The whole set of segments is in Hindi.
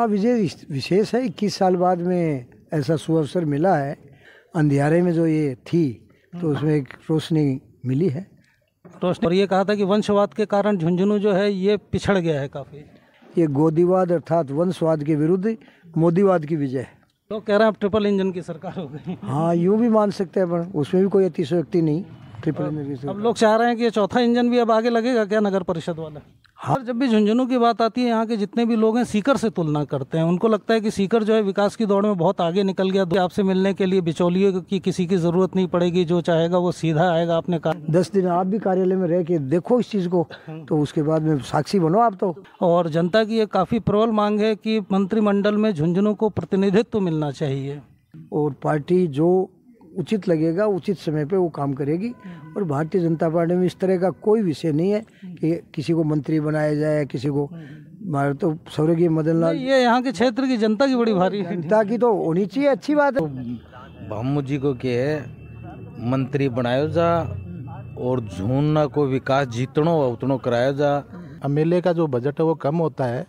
हाँ, विजय विशेष है। 21 साल बाद में ऐसा सुअवसर मिला है। अंधियारे में जो ये थी तो उसमें एक रोशनी मिली है। और ये कहा था कि वंशवाद के कारण झुंझुनू जो है ये पिछड़ गया है काफ़ी। ये गोदीवाद अर्थात वंशवाद के विरुद्ध मोदीवाद की विजय है। लोग कह रहे हैं अब ट्रिपल इंजन की सरकार हो गई। हाँ, यूँ भी मान सकते हैं, पर उसमें भी कोई अतिशयोक्ति नहीं। ट्रिपल इंजन की अब सरकार। लोग चाह रहे हैं कि ये चौथा इंजन भी अब आगे लगेगा क्या, नगर परिषद वाला? हाँ, जब भी झुंझुनू की बात आती है यहाँ के जितने भी लोग हैं सीकर से तुलना करते हैं। उनको लगता है कि सीकर जो है विकास की दौड़ में बहुत आगे निकल गया। आपसे मिलने के लिए बिचौलियों की किसी की ज़रूरत नहीं पड़ेगी, जो चाहेगा वो सीधा आएगा आपने कहा। 10 दिन आप भी कार्यालय में रह के देखो इस चीज़ को, तो उसके बाद में साक्षी बनो आप तो। और जनता की ये काफ़ी प्रबल मांग है कि मंत्रिमंडल में झुंझुनू को प्रतिनिधित्व मिलना चाहिए और पार्टी जो उचित लगेगा उचित समय पे वो काम करेगी। और भारतीय जनता पार्टी में इस तरह का कोई विषय नहीं है कि किसी को मंत्री बनाया जाए, किसी को। हमारे तो स्वर्गीय मदन लाल, ये यहाँ के क्षेत्र की जनता की बड़ी भारी है। जनता की तो होनी चाहिए, अच्छी बात है। भामू जी को के मंत्री बनायो जा और झूना को विकास जितनो उतनो कराया जा। एमएलए का जो बजट है वो कम होता है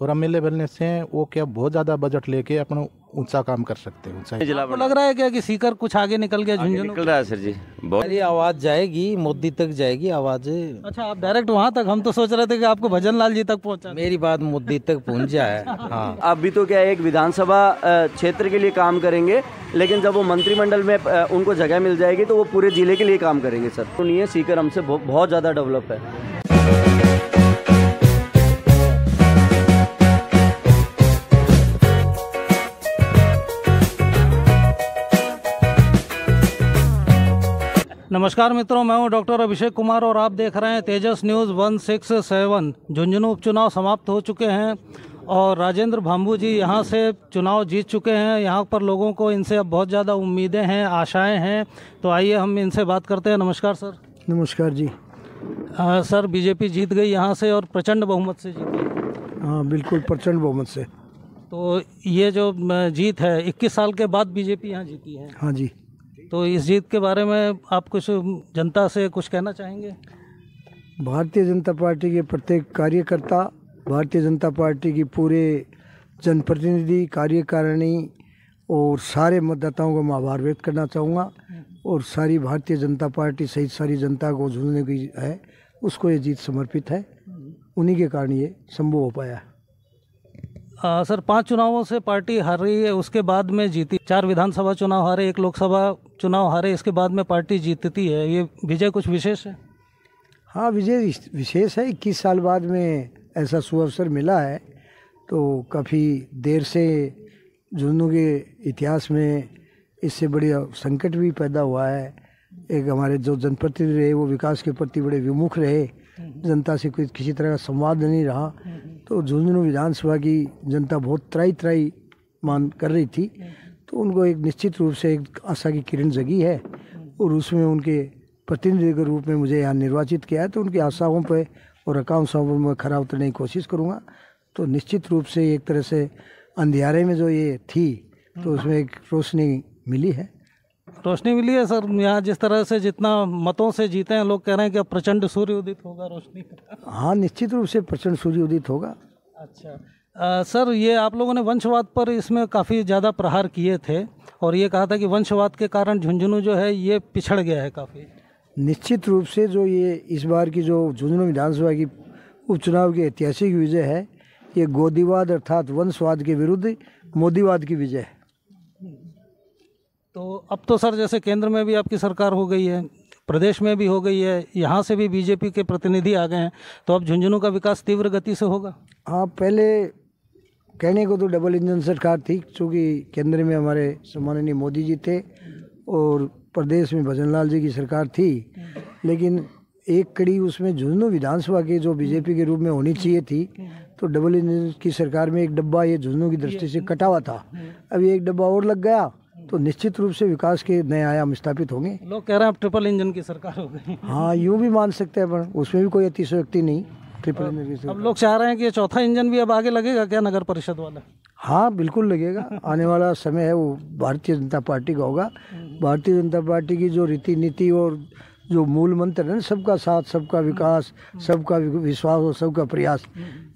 और एमएलए बनने से वो क्या बहुत ज्यादा बजट लेके अपना ऊंचा काम कर सकते हैं। आपको लग रहा है क्या कि सीकर कुछ आगे निकल गया झुंझुनू? निकल रहा है सर जी, बहुत। अरे आवाज जाएगी, मोदी तक जाएगी आवाज। अच्छा, आप डायरेक्ट वहाँ तक? हम तो सोच रहे थे कि आपको भजन लाल जी तक पहुँचा। मेरी बात मोदी तक पहुंच जाए। हाँ, अभी तो क्या है, एक विधानसभा क्षेत्र के लिए काम करेंगे, लेकिन जब वो मंत्रिमंडल में उनको जगह मिल जाएगी तो वो पूरे जिले के लिए काम करेंगे सर। तो नहीं है, सीकर हमसे बहुत ज़्यादा डेवलप है। नमस्कार मित्रों, मैं हूं डॉक्टर अभिषेक कुमार और आप देख रहे हैं तेजस न्यूज़ 167। झुंझुनू उपचुनाव समाप्त हो चुके हैं और राजेंद्र भाम्बू जी यहां से चुनाव जीत चुके हैं। यहां पर लोगों को इनसे अब बहुत ज़्यादा उम्मीदें हैं, आशाएं हैं। तो आइए हम इनसे बात करते हैं। नमस्कार सर। नमस्कार जी। सर, बीजेपी जीत गई यहाँ से और प्रचंड बहुमत से जीती। हाँ, बिल्कुल प्रचंड बहुमत से। तो ये जो जीत है 21 साल के बाद बीजेपी यहाँ जीती है। हाँ जी। तो इस जीत के बारे में आप कुछ जनता से कुछ कहना चाहेंगे? भारतीय जनता पार्टी के प्रत्येक कार्यकर्ता, भारतीय जनता पार्टी की पूरे जनप्रतिनिधि, कार्यकारिणी और सारे मतदाताओं को मैं आभार व्यक्त करना चाहूँगा। और सारी भारतीय जनता पार्टी सहित सारी जनता को झूलने की है, उसको ये जीत समर्पित है। उन्हीं के कारण ये संभव हो पाया है। सर, 5 चुनावों से पार्टी हारी है, उसके बाद में जीती। 4 विधानसभा चुनाव हारे, 1 लोकसभा चुनाव हारे, इसके बाद में पार्टी जीतती है। ये विजय कुछ विशेष है? हाँ, विजय विशेष है। 21 साल बाद में ऐसा सुअवसर मिला है तो काफ़ी देर से झुंझुनू के इतिहास में इससे बड़ी संकट भी पैदा हुआ है। एक हमारे जो जनप्रतिनिधि रहे वो विकास के प्रति बड़े विमुख रहे, जनता से कोई किसी तरह का संवाद नहीं रहा। तो झुंझुनू विधानसभा की जनता बहुत त्राई मान कर रही थी। तो उनको एक निश्चित रूप से एक आशा की किरण जगी है और उसमें उनके प्रतिनिधि के रूप में मुझे यहाँ निर्वाचित किया है। तो उनकी आशाओं पर और आकांक्षाओं पर मैं खरा उतरने की कोशिश करूँगा। तो निश्चित रूप से एक तरह से अंधियारे में जो ये थी तो उसमें एक रोशनी मिली है। रोशनी मिली है सर। यहाँ जिस तरह से जितना मतों से जीते हैं, लोग कह रहे हैं कि अब प्रचंड सूर्य उदित होगा रोशनी। हाँ, निश्चित रूप से प्रचंड सूर्य उदित होगा। अच्छा सर, ये आप लोगों ने वंशवाद पर इसमें काफ़ी ज़्यादा प्रहार किए थे और ये कहा था कि वंशवाद के कारण झुंझुनू जो है ये पिछड़ गया है काफ़ी। निश्चित रूप से जो ये इस बार की जो झुंझुनू विधानसभा की उपचुनाव की ऐतिहासिक विजय है, ये गोदीवाद अर्थात वंशवाद के विरुद्ध मोदीवाद की विजय है। तो अब तो सर जैसे केंद्र में भी आपकी सरकार हो गई है, प्रदेश में भी हो गई है, यहाँ से भी बीजेपी के प्रतिनिधि आ गए हैं, तो अब झुंझुनू का विकास तीव्र गति से होगा। हाँ, पहले कहने को तो डबल इंजन सरकार थी, क्योंकि केंद्र में हमारे सम्माननीय मोदी जी थे और प्रदेश में भजन लाल जी की सरकार थी। लेकिन एक कड़ी उसमें झुंझुनू विधानसभा के जो बीजेपी के रूप में होनी चाहिए थी, तो डबल इंजन की सरकार में एक डब्बा ये झुंझुनू की दृष्टि से कटा हुआ था। अभी एक डब्बा और लग गया तो निश्चित रूप से विकास के नए आयाम स्थापित होंगे। लोग कह रहे हैं अब ट्रिपल इंजन की सरकार हो गई। हाँ, यूँ भी मान सकते हैं, पर उसमें भी कोई अतिशयोक्ति नहीं। ट्रिपल इंजन की सरकार। अब लोग चाह रहे हैं कि ये चौथा इंजन भी अब आगे लगेगा क्या, नगर परिषद वाला? हाँ, बिल्कुल लगेगा। आने वाला समय है वो भारतीय जनता पार्टी का होगा। भारतीय जनता पार्टी की जो रीति नीति और जो मूल मंत्र है ना, सबका साथ, सबका विकास, सबका विश्वास और सबका प्रयास,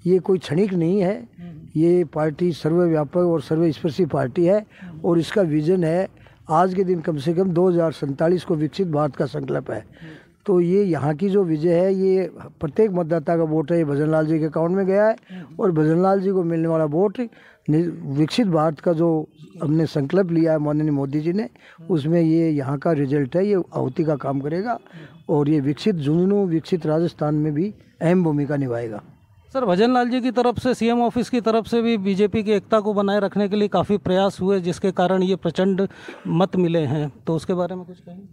ये कोई क्षणिक नहीं है। ये पार्टी सर्वव्यापक और सर्वस्पर्शी पार्टी है और इसका विजन है आज के दिन कम से कम 2047 को विकसित भारत का संकल्प है। तो ये यहाँ की जो विजय है, ये प्रत्येक मतदाता का वोट है, ये भजनलाल जी के अकाउंट में गया है और भजनलाल जी को मिलने वाला वोट विकसित भारत का जो हमने संकल्प लिया है माननीय मोदी जी ने, उसमें ये यहाँ का रिजल्ट है। ये आहुति का काम करेगा और ये विकसित झुंझुनू, विकसित राजस्थान में भी अहम भूमिका निभाएगा। सर, भजनलाल जी की तरफ से, सीएम ऑफिस की तरफ से भी बीजेपी की एकता को बनाए रखने के लिए काफ़ी प्रयास हुए, जिसके कारण ये प्रचंड मत मिले हैं, तो उसके बारे में कुछ कहें?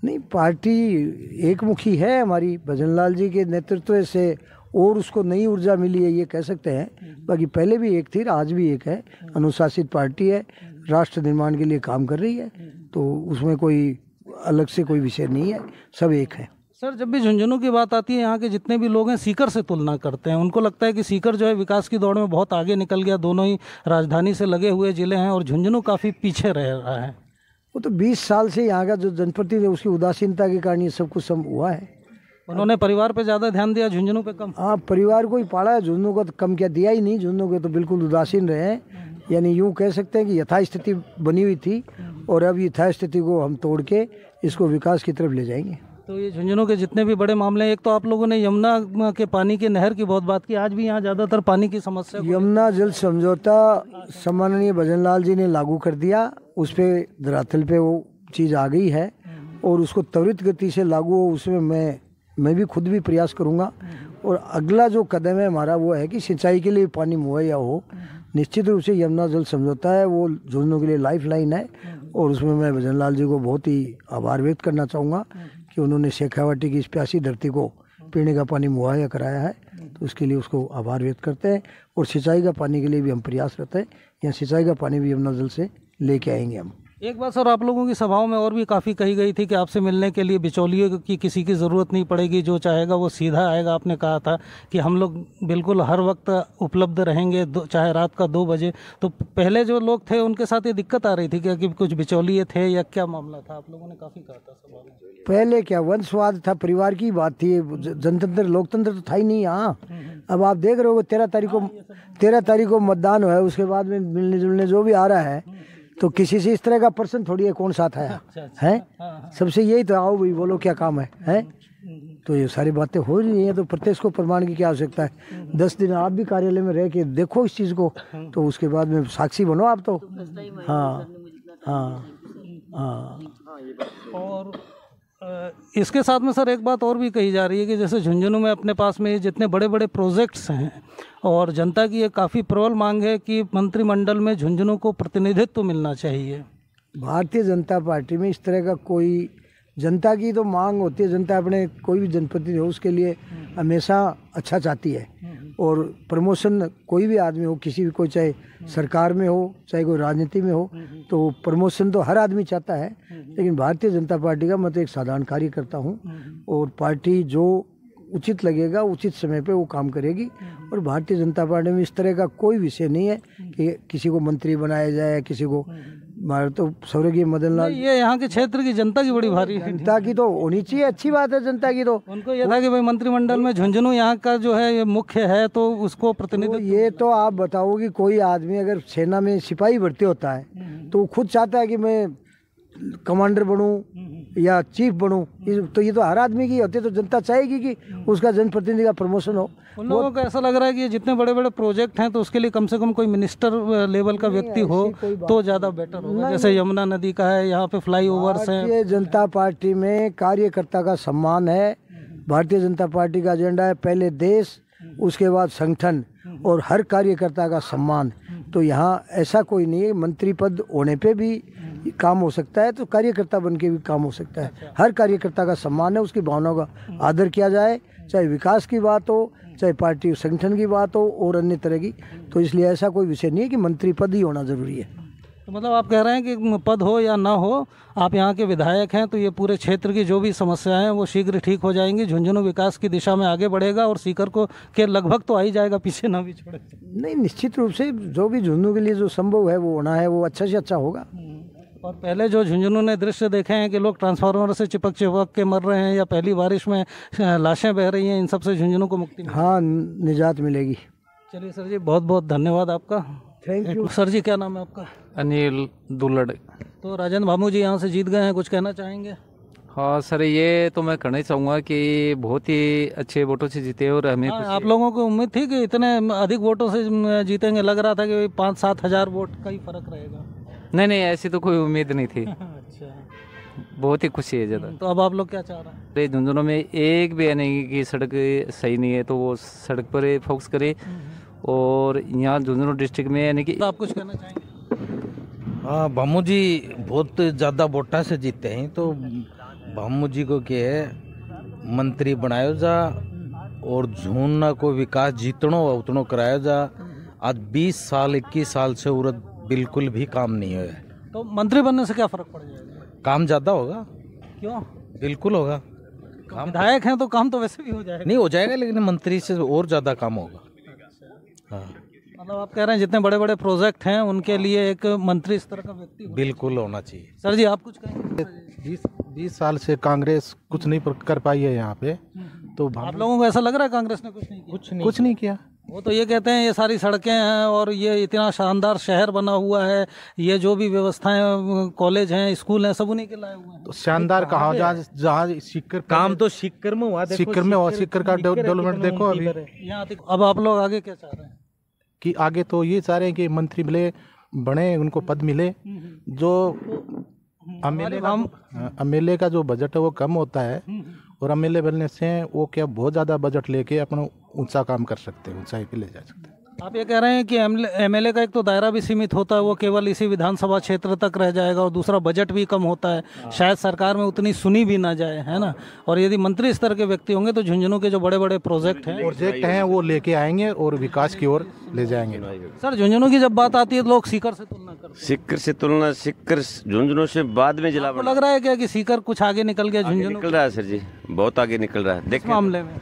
नहीं, पार्टी एकमुखी है हमारी, भजनलाल जी के नेतृत्व से और उसको नई ऊर्जा मिली है, ये कह सकते हैं। बाकी पहले भी एक थी, आज भी एक है। अनुशासित पार्टी है, राष्ट्र निर्माण के लिए काम कर रही है, तो उसमें कोई अलग से कोई विषय नहीं है, सब एक है। सर, जब भी झुंझुनू की बात आती है, यहाँ के जितने भी लोग हैं सीकर से तुलना करते हैं। उनको लगता है कि सीकर जो है विकास की दौड़ में बहुत आगे निकल गया, दोनों ही राजधानी से लगे हुए ज़िले हैं और झुंझुनू काफ़ी पीछे रह रहा है। वो तो 20 साल से यहाँ का जो जनप्रतिनिधि है उसकी उदासीनता के कारण ये सब कुछ हुआ है। उन्होंने परिवार पे ज़्यादा ध्यान दिया, झुंझुनू पे कम। हाँ, परिवार को ही पाला है, झुंझुनू को तो कम क्या दिया ही नहीं। झुंझुनू के तो बिल्कुल उदासीन रहे हैं, यानी यूँ कह सकते हैं कि यथास्थिति बनी हुई थी और अब यथास्थिति को हम तोड़ के इसको विकास की तरफ ले जाएंगे। तो ये झुंझुनू के जितने भी बड़े मामले हैं, एक तो आप लोगों ने यमुना के पानी की नहर की बहुत बात की, आज भी यहाँ ज़्यादातर पानी की समस्या। यमुना जल समझौता सम्माननीय भजनलाल जी ने लागू कर दिया, उस पर धरातल पे वो चीज़ आ गई है और उसको त्वरित गति से लागू हो, उसमें मैं भी खुद भी प्रयास करूँगा। और अगला जो कदम है हमारा वो है कि सिंचाई के लिए पानी मुहैया हो। निश्चित रूप से यमुना जल समझौता है वो झुंझुनू के लिए लाइफ लाइन है और उसमें मैं भजनलाल जी को बहुत ही आभार व्यक्त करना चाहूँगा कि उन्होंने शेखावाटी की इस प्यासी धरती को पीने का पानी मुहैया कराया है, तो उसके लिए उसको आभार व्यक्त करते हैं। और सिंचाई का पानी के लिए भी हम प्रयासरत हैं, यहाँ सिंचाई का पानी भी यमुना जल से लेके आएंगे हम। एक बात सर, आप लोगों की सभाओं में और भी काफ़ी कही गई थी कि आपसे मिलने के लिए बिचौलियों की किसी की ज़रूरत नहीं पड़ेगी, जो चाहेगा वो सीधा आएगा। आपने कहा था कि हम लोग बिल्कुल हर वक्त उपलब्ध रहेंगे, चाहे रात का 2 बजे। तो पहले जो लोग थे उनके साथ ये दिक्कत आ रही थी क्या कि कुछ बिचौलिए थे या क्या मामला था? आप लोगों ने काफ़ी कहा था सभा में। पहले क्या वंशवाद था, परिवार की बात थी, जनतंत्र लोकतंत्र तो था ही नहीं यहाँ। अब आप देख रहे हो 13 तारीख को मतदान हुआ है, उसके बाद में मिलने जुलने जो भी आ रहा है, तो किसी से इस तरह का पर्सन थोड़ी है कौन साथ है। सबसे यही तो आओ भाई बोलो क्या काम है। तो ये सारी बातें हो रही हैं, तो प्रत्यक्ष को प्रमाण की क्या आवश्यकता है। 10 दिन आप भी कार्यालय में रह के देखो इस चीज़ को, तो उसके बाद में साक्षी बनो आप तो। हाँ हाँ हाँ। और इसके साथ में सर एक बात और भी कही जा रही है कि जैसे झुंझुनू में अपने पास में जितने बड़े बड़े प्रोजेक्ट्स हैं और जनता की ये काफ़ी प्रबल मांग है कि मंत्रिमंडल में झुंझुनू को प्रतिनिधित्व मिलना चाहिए। भारतीय जनता पार्टी में इस तरह का कोई, जनता की तो मांग होती है, जनता अपने कोई भी जनप्रतिनिधि हो उसके लिए हमेशा अच्छा चाहती है। और प्रमोशन कोई भी आदमी हो, किसी भी, कोई चाहे सरकार में हो चाहे कोई राजनीति में हो, तो प्रमोशन तो हर आदमी चाहता है। लेकिन भारतीय जनता पार्टी का मैं तो एक साधारण कार्यकर्ता हूँ और पार्टी जो उचित लगेगा उचित समय पे वो काम करेगी। और भारतीय जनता पार्टी में इस तरह का कोई विषय नहीं है कि किसी को मंत्री बनाया जाए, किसी को। हमारे तो स्वर्गीय मदन लाल, ये यहाँ के क्षेत्र की जनता की बड़ी भारी, जनता की तो होनी चाहिए, अच्छी बात है जनता की। तो उनको ये था कि भाई मंत्रिमंडल में झुंझुनू यहाँ का जो है ये मुख्य है, तो उसको प्रतिनिधित्व। ये तो आप बताओ कि कोई आदमी अगर सेना में सिपाही भर्ती होता है तो वो खुद चाहता है कि मैं कमांडर बनूं या चीफ बनूं, तो ये तो हर आदमी की होती है। तो जनता चाहेगी कि उसका जनप्रतिनिधि का प्रमोशन हो। उन लोगों को ऐसा लग रहा है कि जितने बड़े बड़े प्रोजेक्ट हैं तो उसके लिए कम से कम कोई मिनिस्टर लेवल का व्यक्ति हो तो ज़्यादा बेटर होगा। जैसे यमुना नदी का है, यहाँ पे फ्लाई ओवर्स हैं। भारतीय जनता पार्टी में कार्यकर्ता का सम्मान है। भारतीय जनता पार्टी का एजेंडा है पहले देश, उसके बाद संगठन और हर कार्यकर्ता का सम्मान। तो यहाँ ऐसा कोई नहीं है, मंत्री पद होने पे भी काम हो सकता है तो कार्यकर्ता बन के भी काम हो सकता है। हर कार्यकर्ता का सम्मान है, उसकी भावनाओं का आदर किया जाए, चाहे विकास की बात हो, चाहे पार्टी संगठन की बात हो और अन्य तरह की। तो इसलिए ऐसा कोई विषय नहीं है कि मंत्री पद ही होना ज़रूरी है। तो मतलब आप कह रहे हैं कि पद हो या ना हो, आप यहाँ के विधायक हैं तो ये पूरे क्षेत्र की जो भी समस्याएं हैं वो शीघ्र ठीक हो जाएंगी। झुंझुनू विकास की दिशा में आगे बढ़ेगा और सीकर को के लगभग तो आ ही जाएगा, पीछे ना भी छोड़ेगा। नहीं, निश्चित रूप से जो भी झुंझुनू के लिए जो संभव है वो होना है, वो अच्छा से अच्छा होगा। और पहले जो झुंझुनू ने दृश्य देखे हैं कि लोग ट्रांसफार्मर से चिपक चिपक के मर रहे हैं या पहली बारिश में लाशें बह रही हैं, इन सब से झुंझुनू को मुक्ति मिलेगी। हाँ, निजात मिलेगी। चलिए सर जी, बहुत बहुत धन्यवाद आपका। Thank you. सर जी, क्या नाम है आपका? अनिल दुल्लड़। तो राजेंद्र भामू जी यहाँ से जीत गए हैं, कुछ कहना चाहेंगे? हाँ सर, ये तो मैं कहना ही चाहूँगा कि बहुत ही अच्छे वोटों से जीते और हमें आप लोगों को उम्मीद थी कि इतने अधिक वोटों से जीतेंगे? लग रहा था कि 5-7 हज़ार वोट का ही फर्क रहेगा। नहीं, ऐसी तो कोई उम्मीद नहीं थी। अच्छा, बहुत ही खुशी है ज़्यादा। तो अब आप लोग क्या चाह रहे हैं? झुंझुनू में एक भी नहीं कि सड़क सही नहीं है, तो वो सड़क पर फोकस करे। और यहाँ झुंझुनू डिस्ट्रिक्ट में यानी कि तो आप कुछ कहना चाहेंगे? हाँ, भामू जी बहुत ज़्यादा वोटा से जीते हैं, तो भामू जी को क्या है मंत्री बनायो जा और झुंझुनू को विकास जितनो उतनो कराया जा। आज 20 साल 21 साल से उरत बिल्कुल भी काम नहीं हुआ है। तो मंत्री बनने से क्या फर्क पड़ जाएगा? काम ज़्यादा होगा। क्यों? बिल्कुल होगा। काम विधायक हैं तो काम तो वैसे भी हो जाएगा। नहीं हो जाएगा, लेकिन मंत्री से और ज़्यादा काम होगा। हाँ, मतलब आप कह रहे हैं जितने बड़े बड़े प्रोजेक्ट हैं उनके लिए एक मंत्री स्तर का व्यक्ति होना बिल्कुल होना चाहिए। सर जी, आप कुछ कहेंगे? 20 साल से कांग्रेस कुछ नहीं कर पाई है यहाँ पे, तो आप लोगों को ऐसा लग रहा है कांग्रेस ने कुछ नहीं किया? कुछ नहीं किया। वो तो ये कहते हैं ये सारी सड़कें हैं और ये इतना शानदार शहर बना हुआ है, ये जो भी व्यवस्थाएं, कॉलेज हैं, स्कूल हैं, सब उन्हीं के लाए हुए हैं। तो शानदार कहाँ, जहाँ सीकर काम तो सीकर में हुआ। सीकर का डेवलपमेंट देखो अभी। यहाँ अब आप लोग आगे क्या चाह रहे हैं? कि आगे तो ये चाह रहे हैं कि मंत्री मिले, बने, उनको पद मिले। जो एमएलए का जो बजट है वो कम होता है, और एमएलए बनने से वो क्या बहुत ज़्यादा बजट लेके अपना ऊंचा काम कर सकते हैं, ऊंचाई पे ले जा सकते हैं। आप ये कह रहे हैं कि एमएलए का एक तो दायरा भी सीमित होता है, वो केवल इसी विधानसभा क्षेत्र तक रह जाएगा, और दूसरा बजट भी कम होता है, शायद सरकार में उतनी सुनी भी ना जाए, है ना? और यदि मंत्री स्तर के व्यक्ति होंगे तो झुंझुनू के जो बड़े बड़े प्रोजेक्ट हैं वो लेके आएंगे और विकास की ओर ले जाएंगे। सर, झुंझुनू की जब बात आती है तो लोग सीकर से तुलना करते हैं। सीकर झुंझुनू से बाद में जिला आपको लग रहा है क्या कि सीकर कुछ आगे निकल गया? झुंझुनू निकल रहा है सर जी, बहुत आगे निकल रहा है। इस मामले में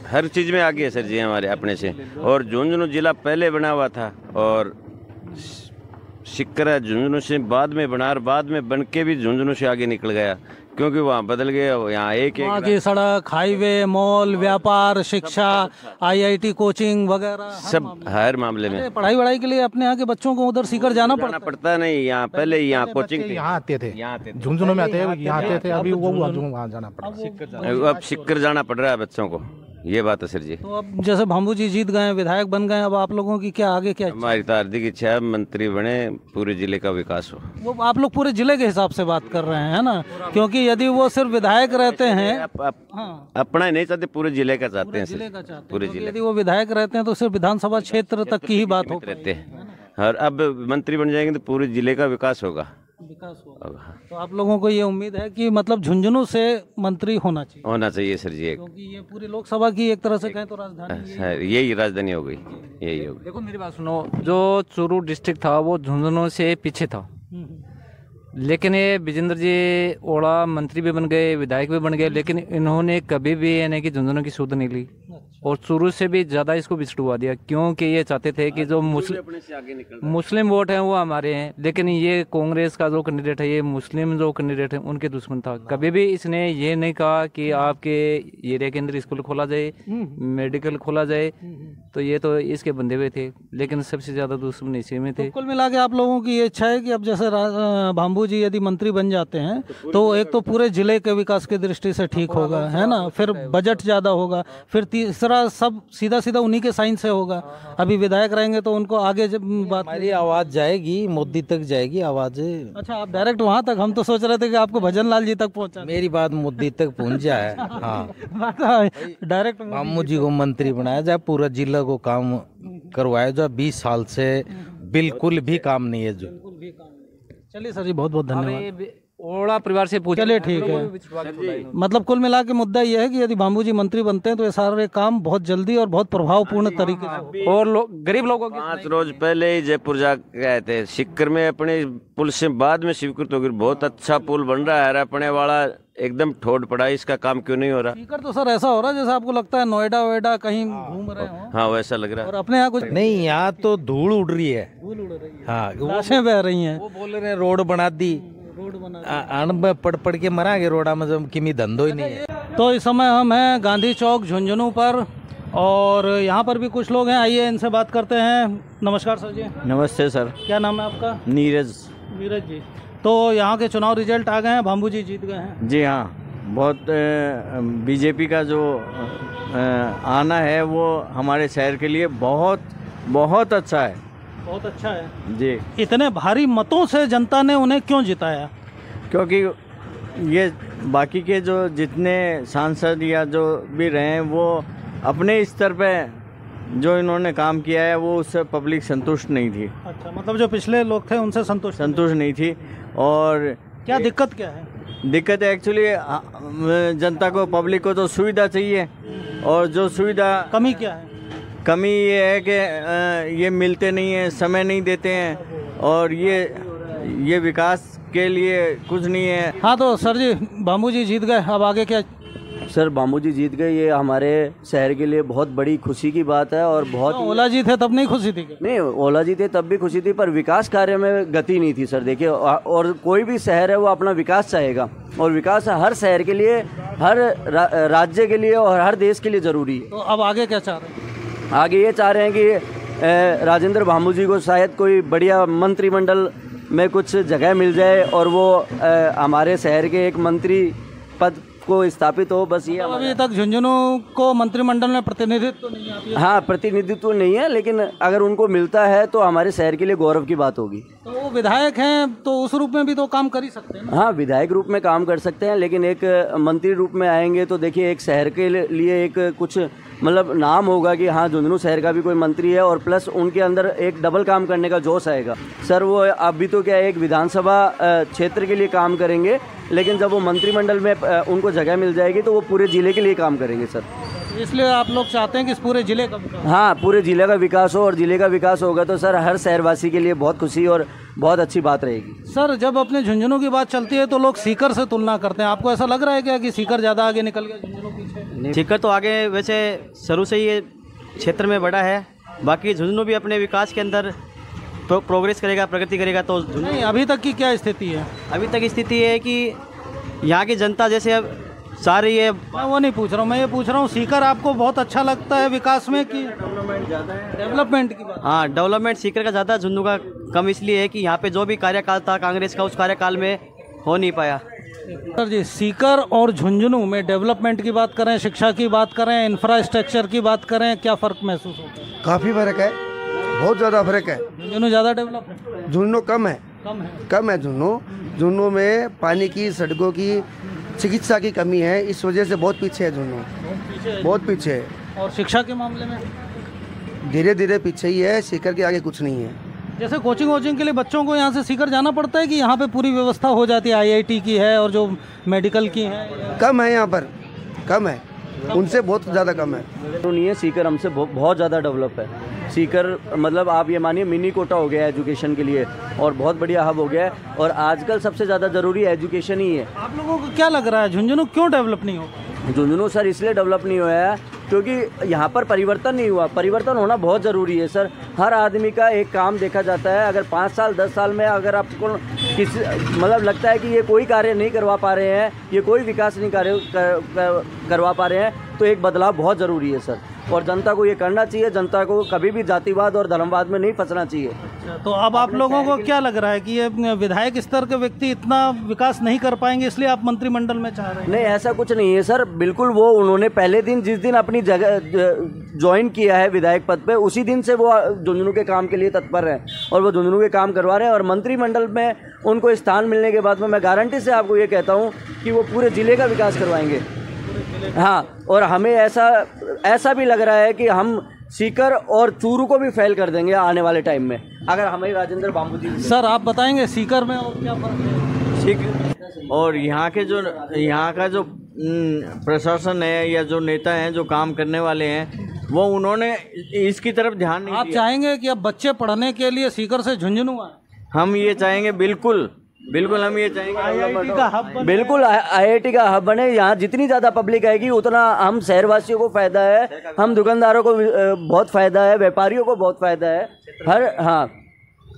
हर चीज़ में आगे है सर जी हमारे अपने से। और झुंझुनू जिला पहले बना हुआ था और सीकर झुंझुनू से बाद में बना, और बाद में बन के भी झुंझुनू से आगे निकल गया, क्योंकि वहाँ बदल गए। यहाँ एक वहाँ की सड़क, हाईवे, मॉल, व्यापार, शिक्षा, आईआईटी, कोचिंग वगैरह सब हर मामले में। पढ़ाई वढ़ाई के लिए अपने यहाँ के बच्चों को उधर सीकर जाना पड़ता नहीं। यहाँ पहले यहाँ कोचिंग यहाँ आते थे, झुंझुनू में यहाँ आते थे, अभी वो वहाँ जाना पड़ता। अब सीकर जाना पड़ रहा है बच्चों को, ये बात है सर जी। तो अब जैसे भामू जी जीत गए, विधायक बन गए, अब आप लोगों की क्या आगे क्या? हमारी तो हार्दिक इच्छा है मंत्री बने, पूरे जिले का विकास हो। वो आप लोग पूरे जिले के हिसाब से बात कर रहे हैं, है ना? क्योंकि यदि वो सिर्फ विधायक रहते हैं, अपना ही नहीं चाहते, पूरे जिले का चाहते हैं जिले का चाहते पूरे हैं। जिले। यदि वो विधायक रहते हैं तो सिर्फ विधानसभा क्षेत्र तक की ही बात हो रहते हैं, और अब मंत्री बन जाएंगे तो पूरे जिले का विकास होगा। तो आप लोगों को ये उम्मीद है कि मतलब झुंझुनू से मंत्री होना चाहिए सर जी, क्योंकि ये पूरी लोकसभा की एक तरह से कहें तो राजधानी यही राजधानी हो गई, यही होगी। देखो मेरी बात सुनो, जो चूरू डिस्ट्रिक्ट था वो झुंझुनू से पीछे था, लेकिन ये विजेंद्र जी ओड़ा मंत्री भी बन गए, विधायक भी बन गए, लेकिन इन्होंने कभी भी यानी कि झुंझुनू की सुध नहीं ली, और चूरू से भी ज़्यादा इसको बिछड़वा दिया, क्योंकि ये चाहते थे कि जो मुस्लिम वोट हैं वो हमारे हैं, लेकिन ये कांग्रेस का जो कैंडिडेट है, ये मुस्लिम जो कैंडिडेट है उनके दुश्मन था। कभी भी इसने ये नहीं कहा कि आपके एरिया के अंदर स्कूल खोला जाए, मेडिकल खोला जाए, तो ये तो इसके बंधे हुए थे, लेकिन सबसे ज़्यादा दुश्मन इसी में थे। कुल मिला के आप लोगों की ये इच्छा है कि अब जैसे भामू जी यदि मंत्री बन जाते हैं तो एक तो पूरे जिले के विकास की दृष्टि से ठीक होगा, है ना? फिर बजट ज़्यादा होगा, फिर तीसरा सब सीधा सीधा उन्हीं के साइन से होगा। अभी विधायक रहेंगे तो उनको आगे जब बात, हमारी आवाज़ जाएगी मोदी तक, जाएगी आवाज़। अच्छा, आप डायरेक्ट वहाँ तक? हम तो सोच रहे थे कि आपको भजन लाल जी तक पहुँचा। मेरी बात मोदी तक पहुँच जाए। हाँ, डायरेक्ट भामू जी को मंत्री बनाया जाए, पूरा जिला को काम करवाया जाए। 20 साल से बिल्कुल भी काम नहीं है जो। चलिए सर जी, बहुत बहुत धन्यवाद। ओड़ा परिवार से पूछ, चलिए ठीक है। मतलब कुल मिला के मुद्दा यह है कि यदि भामू जी मंत्री बनते हैं तो ये सारे काम बहुत जल्दी और बहुत प्रभावपूर्ण तरीके से, और गरीब लोगों के 5 रोज पहले ही जयपुर जा गए थे। सीकर में अपने पुल से बाद में स्वीकृत होगी, बहुत अच्छा पुल बन रहा है। अपने वाला एकदम ठोड पड़ा है, इसका काम क्यों नहीं हो रहा। सीकर तो सर ऐसा हो रहा है जैसे आपको लगता है नोएडा वोएडा कहीं घूम रहे हो। हाँ वैसा लग रहा और है। अपने यहाँ कुछ नहीं, यहाँ तो धूल उड़ रही है। धूल उड़ रही है, हाँ, लाशें बह रही हैं। वो बोल रहे हैं रोड बना दी, रोड बना अण में पड़ के मरांगे रोडा में, जब किमी धंधो ही नहीं है। तो इस समय हम हैं गांधी चौक झुंझुनू पर और यहाँ पर भी कुछ लोग हैं, आइए इनसे बात करते हैं। नमस्कार सर जी। नमस्ते सर। क्या नाम है आपका? नीरज। नीरज जी। तो यहाँ के चुनाव रिजल्ट आ गए हैं, भाम्बू जी जीत गए हैं। जी हाँ, बहुत बीजेपी का जो आना है वो हमारे शहर के लिए बहुत बहुत अच्छा है। बहुत अच्छा है जी। इतने भारी मतों से जनता ने उन्हें क्यों जिताया? क्योंकि ये बाकी के जो जितने सांसद या जो भी रहे हैं वो अपने स्तर पे जो इन्होंने काम किया है वो उससे पब्लिक संतुष्ट नहीं थी। अच्छा, मतलब जो पिछले लोग थे उनसे संतुष्ट नहीं थी। और क्या दिक्कत क्या है? दिक्कत एक्चुअली जनता को, पब्लिक को तो सुविधा चाहिए, और जो सुविधा कमी क्या है? कमी ये है कि ये मिलते नहीं है, समय नहीं देते हैं, और ये विकास के लिए कुछ नहीं है। हाँ तो सर जी, भाम्बू जी जीत गए, अब आगे क्या? सर भाम्बू जी जीत गए, ये हमारे शहर के लिए बहुत बड़ी खुशी की बात है। और बहुत तो ओला जी थे तब नहीं खुशी थी क्या? नहीं, ओला जी थे तब भी खुशी थी, पर विकास कार्य में गति नहीं थी सर। देखिए, और कोई भी शहर है वो अपना विकास चाहेगा, और विकास हर शहर के लिए, हर राज्य के लिए और हर देश के लिए ज़रूरी है। तो अब आगे क्या चाह रहे हैं? आगे ये चाह रहे हैं कि राजेंद्र भाम्बू जी को शायद कोई बढ़िया मंत्रिमंडल में कुछ जगह मिल जाए और वो हमारे शहर के एक मंत्री पद को स्थापित हो, बस ये। तो अभी तक झुंझुनू को मंत्रिमंडल में प्रतिनिधित्व तो नहीं आती है? हाँ, प्रतिनिधित्व नहीं है, लेकिन अगर उनको मिलता है तो हमारे शहर के लिए गौरव की बात होगी। तो वो विधायक हैं तो उस रूप में भी तो काम कर ही सकते हैं ना? हाँ, विधायक रूप में काम कर सकते हैं, लेकिन एक मंत्री रूप में आएंगे तो देखिए एक शहर के लिए एक कुछ मतलब नाम होगा कि हाँ झुंझुनू शहर का भी कोई मंत्री है, और प्लस उनके अंदर एक डबल काम करने का जोश आएगा। सर वो अभी तो क्या है, एक विधानसभा क्षेत्र के लिए काम करेंगे, लेकिन जब वो मंत्रिमंडल में उनको जगह मिल जाएगी तो वो पूरे जिले के लिए काम करेंगे सर। इसलिए आप लोग चाहते हैं कि इस पूरे जिले का विकास? हाँ, पूरे जिले का विकास हो, और जिले का विकास होगा तो सर हर शहरवासी के लिए बहुत खुशी और बहुत अच्छी बात रहेगी। सर जब अपने झुंझुनू की बात चलती है तो लोग सीकर से तुलना करते हैं, आपको ऐसा लग रहा है क्या कि सीकर ज़्यादा आगे निकल गया, झुंझुनू पीछे? सीकर तो आगे वैसे शुरू से ही ये क्षेत्र में बड़ा है, बाकी झुंझुनू भी अपने विकास के अंदर प्रोग्रेस करेगा, प्रगति करेगा। तो नहीं, अभी तक की क्या स्थिति है? अभी तक स्थिति है कि यहाँ की जनता जैसे अब सारी है। मैं वो नहीं पूछ रहा हूँ, मैं ये पूछ रहा हूँ सीकर आपको बहुत अच्छा लगता है विकास में कि डेवलपमेंट की बात? हाँ, डेवलपमेंट सीकर का ज़्यादा, झुंझुनू का कम, इसलिए है कि यहाँ पे जो भी कार्यकाल था कांग्रेस का उस कार्यकाल में हो नहीं पाया। सर जी, सीकर और झुंझुनू में डेवलपमेंट की बात करें, शिक्षा की बात करें, इंफ्रास्ट्रक्चर की बात करें, क्या फ़र्क महसूस होता है? काफ़ी फ़र्क है, बहुत ज़्यादा फ़र्क है। झुंझुनू ज़्यादा डेवलप है? झुंझुनू कम है। कम है झुंझुनू में पानी की, सड़कों की, चिकित्सा की कमी है, इस वजह से बहुत पीछे है झुंझुनू, बहुत पीछे है। और शिक्षा के मामले में धीरे धीरे पीछे ही है, सीकर के आगे कुछ नहीं है। जैसे कोचिंग के लिए बच्चों को यहाँ से सीकर जाना पड़ता है कि यहाँ पे पूरी व्यवस्था हो जाती है, IIT की है और जो मेडिकल की है? कम है, यहाँ पर कम है, उनसे बहुत ज़्यादा कम है। नहीं है, सीकर हमसे बहुत ज़्यादा डेवलप है। सीकर मतलब आप ये मानिए मिनी कोटा हो गया है एजुकेशन के लिए, और बहुत बढ़िया हब हो गया है, और आजकल सबसे ज़्यादा ज़रूरी एजुकेशन ही है। आप लोगों को क्या लग रहा है झुंझुनू क्यों डेवलप नहीं होगा? झुंझुनू सर इसलिए डेवलप नहीं हुआ है क्योंकि यहाँ पर परिवर्तन नहीं हुआ। परिवर्तन होना बहुत ज़रूरी है सर। हर आदमी का एक काम देखा जाता है। अगर 5 साल 10 साल में अगर आपको किसी मतलब लगता है कि ये कोई कार्य नहीं करवा पा रहे हैं, ये कोई विकास नहीं करवा पा रहे हैं, तो एक बदलाव बहुत ज़रूरी है सर, और जनता को ये करना चाहिए। जनता को कभी भी जातिवाद और धर्मवाद में नहीं फंसना चाहिए। तो अब आप लोगों को क्या लग रहा है कि ये विधायक स्तर के व्यक्ति इतना विकास नहीं कर पाएंगे, इसलिए आप मंत्रिमंडल में चाह रहे हैं? नहीं, ऐसा कुछ नहीं है सर, बिल्कुल। वो उन्होंने पहले दिन जिस दिन अपनी जगह ज्वाइन किया है विधायक पद पे, उसी दिन से वो झुंझुनू के काम के लिए तत्पर है, और वो झुंझुनू के काम करवा रहे हैं। और मंत्रिमंडल में उनको स्थान मिलने के बाद में मैं गारंटी से आपको ये कहता हूँ कि वो पूरे ज़िले का विकास करवाएंगे। हाँ, और हमें ऐसा भी लग रहा है कि हम सीकर और चूरू को भी फेल कर देंगे आने वाले टाइम में, अगर हमें राजेंद्र भाम्बू जी। सर आप बताएंगे सीकर में और क्या फर्क है? सीकर और यहाँ का जो प्रशासन है या जो नेता हैं, जो काम करने वाले हैं, वो उन्होंने इसकी तरफ ध्यान नहीं दिया। आप चाहेंगे कि अब बच्चे पढ़ने के लिए सीकर से झुंझुनू आए? हम ये चाहेंगे, बिल्कुल बिल्कुल हम ये चाहेंगे IIT का हब बने। बिल्कुल IIT का हब बने। यहाँ जितनी ज़्यादा पब्लिक आएगी उतना हम शहरवासियों को फ़ायदा है, हम दुकानदारों को बहुत फ़ायदा है, व्यापारियों को बहुत फ़ायदा है।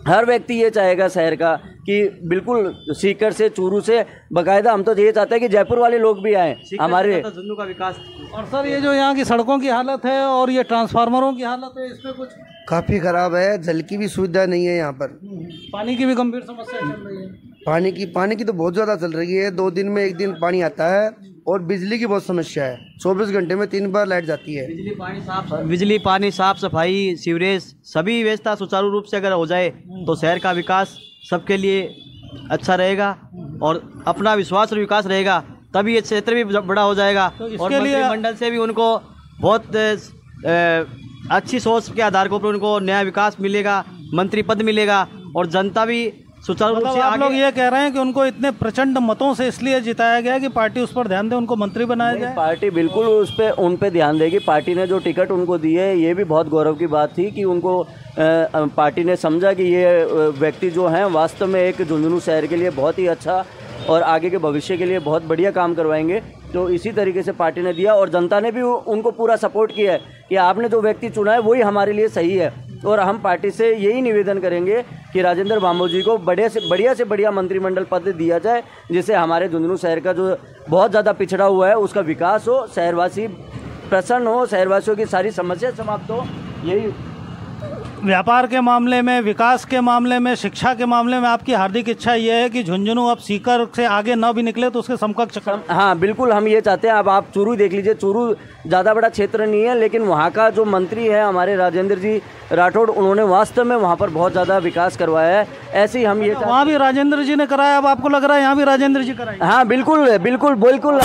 हर व्यक्ति ये चाहेगा शहर का कि बिल्कुल सीकर से, चूरू से, बाकायदा हम तो ये चाहते हैं कि जयपुर वाले लोग भी आए हमारे। झुंझुनू का विकास। और सर ये जो यहाँ की सड़कों की हालत है और ये ट्रांसफार्मरों की हालत है, इसमें कुछ काफ़ी ख़राब है, जल की भी सुविधा नहीं है यहाँ पर, पानी की भी गंभीर समस्या चल रही है। पानी की तो बहुत ज़्यादा चल रही है। 2 दिन में 1 दिन पानी आता है और बिजली की बहुत समस्या है, 24 घंटे में 3 बार लाइट जाती है। बिजली, पानी, साफ सफाई, सीवरेज, सभी व्यवस्था सुचारू रूप से अगर हो जाए तो शहर का विकास सबके लिए अच्छा रहेगा और अपना विश्वास और विकास रहेगा, तभी ये क्षेत्र भी बड़ा हो जाएगा। तो और मंत्रिमंडल से भी उनको बहुत अच्छी सोच के आधार के ऊपर उनको नया विकास मिलेगा, मंत्री पद मिलेगा और जनता भी सुचारू रूप से आप लोग ये कह रहे हैं कि उनको इतने प्रचंड मतों से इसलिए जिताया गया कि पार्टी उस पर ध्यान दे, उनको मंत्री बनाया जाए। पार्टी बिल्कुल उन पे ध्यान देगी। पार्टी ने जो टिकट उनको दी है ये भी बहुत गौरव की बात थी कि उनको पार्टी ने समझा कि ये व्यक्ति जो हैं वास्तव में एक झुंझुनू शहर के लिए बहुत ही अच्छा और आगे के भविष्य के लिए बहुत बढ़िया काम करवाएंगे। तो इसी तरीके से पार्टी ने दिया और जनता ने भी उनको पूरा सपोर्ट किया है कि आपने जो व्यक्ति चुना है वही हमारे लिए सही है। और हम पार्टी से यही निवेदन करेंगे कि राजेंद्र भांबू जी को बढ़िया से बढ़िया मंत्रिमंडल पद दिया जाए, जिससे हमारे झुंझुनू शहर का जो बहुत ज़्यादा पिछड़ा हुआ है उसका विकास हो, शहरवासी प्रसन्न हो, शहरवासियों की सारी समस्या समाप्त हो। यही व्यापार के मामले में, विकास के मामले में, शिक्षा के मामले में आपकी हार्दिक इच्छा ये है कि झुंझुनू अब सीकर से आगे न भी निकले तो उसके समकक्ष। हाँ बिल्कुल हम ये चाहते हैं। अब आप चूरू देख लीजिए, चूरू ज़्यादा बड़ा क्षेत्र नहीं है लेकिन वहाँ का जो मंत्री है हमारे राजेंद्र जी राठौड़, उन्होंने वास्तव में वहाँ पर बहुत ज़्यादा विकास करवाया है। ऐसे ही हम ये वहाँ भी राजेंद्र जी ने कराया, अब आपको लग रहा है यहाँ भी राजेंद्र जी कराया? हाँ बिल्कुल बिल्कुल बिल्कुल।